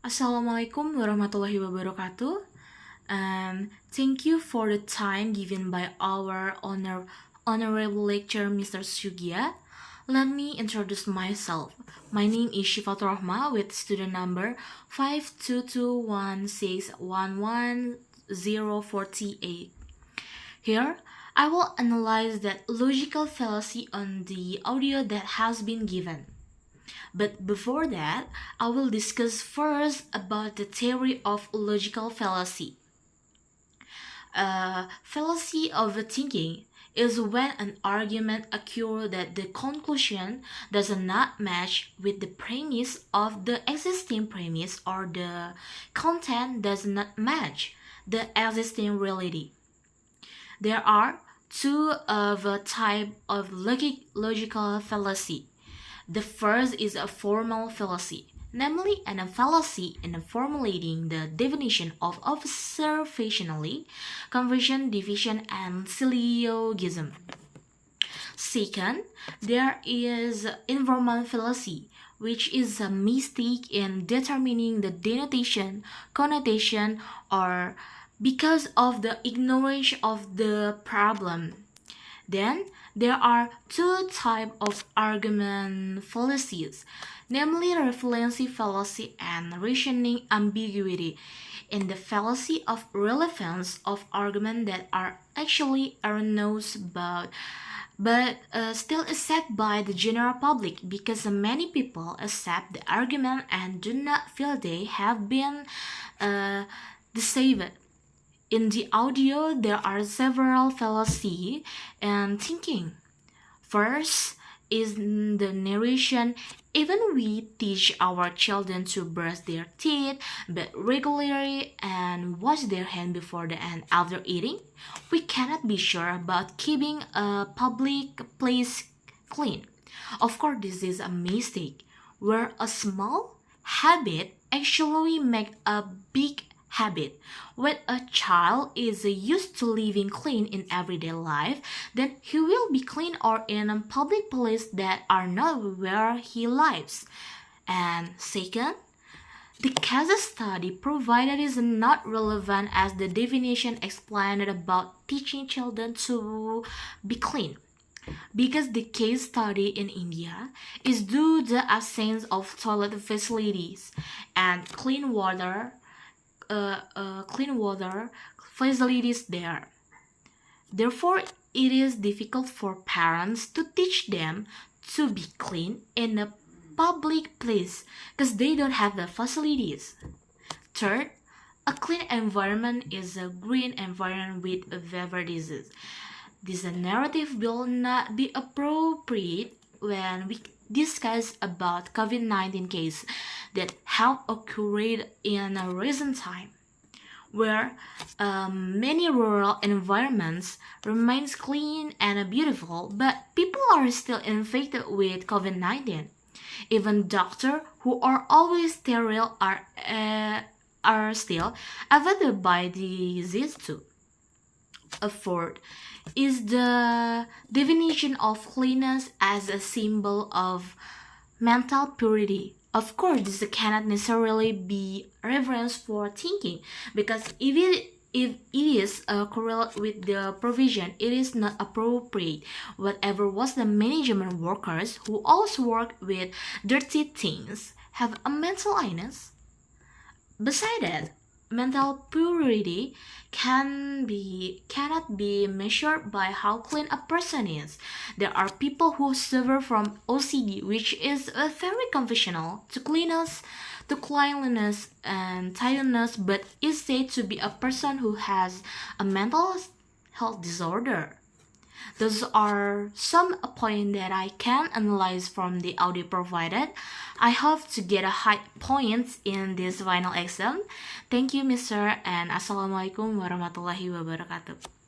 Assalamualaikum warahmatullahi wabarakatuh, and thank you for the time given by our honorable lecturer, Mr. Sugia. Let me introduce myself. My name is Syifaturohmah with student number 52216111048. Here, I will analyze that logical fallacy on the audio that has been given. But before that, I will discuss first about the theory of logical fallacy. Fallacy of thinking is when an argument occurs that the conclusion does not match with the premise of the existing premise, or the content does not match the existing reality. There are two of a type of logical fallacy. The first is a formal fallacy, namely a fallacy in formulating the definition of observationally, conversion, division, and syllogism. Second, there is informal fallacy, which is a mistake in determining the denotation, connotation, or because of the ignorance of the problem. Then, there are two types of argument fallacies, namely relevancy fallacy and reasoning ambiguity. In the fallacy of relevance of arguments that are actually erroneous but still accepted by the general public, because many people accept the argument and do not feel they have been deceived. In the audio, there are several fallacies in thinking. First is the narration. Even we teach our children to brush their teeth, but regularly and wash their hands before and after eating, we cannot be sure about keeping a public place clean. Of course, this is a mistake, where a small habit actually makes a big habit. When a child is used to living clean in everyday life, then he will be clean or in a public place that are not where he lives. And second, the case study provided is not relevant as the definition explained about teaching children to be clean, because the case study in India is due to the absence of toilet facilities and clean water facilities there. Therefore, it is difficult for parents to teach them to be clean in a public place because they don't have the facilities. Third, a clean environment is a green environment with a fever disease. This narrative will not be appropriate when we discuss about COVID-19 case that have occurred in a recent time, where many rural environments remains clean and beautiful, but people are still infected with COVID-19. Even doctors who are always sterile are still affected by the disease too. A fourth is the definition of cleanness as a symbol of mental purity. Of course, this cannot necessarily be a reference for thinking, because if it is correlate with the provision, it is not appropriate. Whatever was the management workers who also work with dirty things have a mental illness. Besides that, mental purity cannot be measured by how clean a person is. There are people who suffer from OCD, which is very conventional to cleanliness and tidiness, but is said to be a person who has a mental health disorder. Those are some points that I can analyze from the audio provided. I hope to get a high points in this final exam. Thank you, Mr. and Assalamualaikum warahmatullahi wabarakatuh.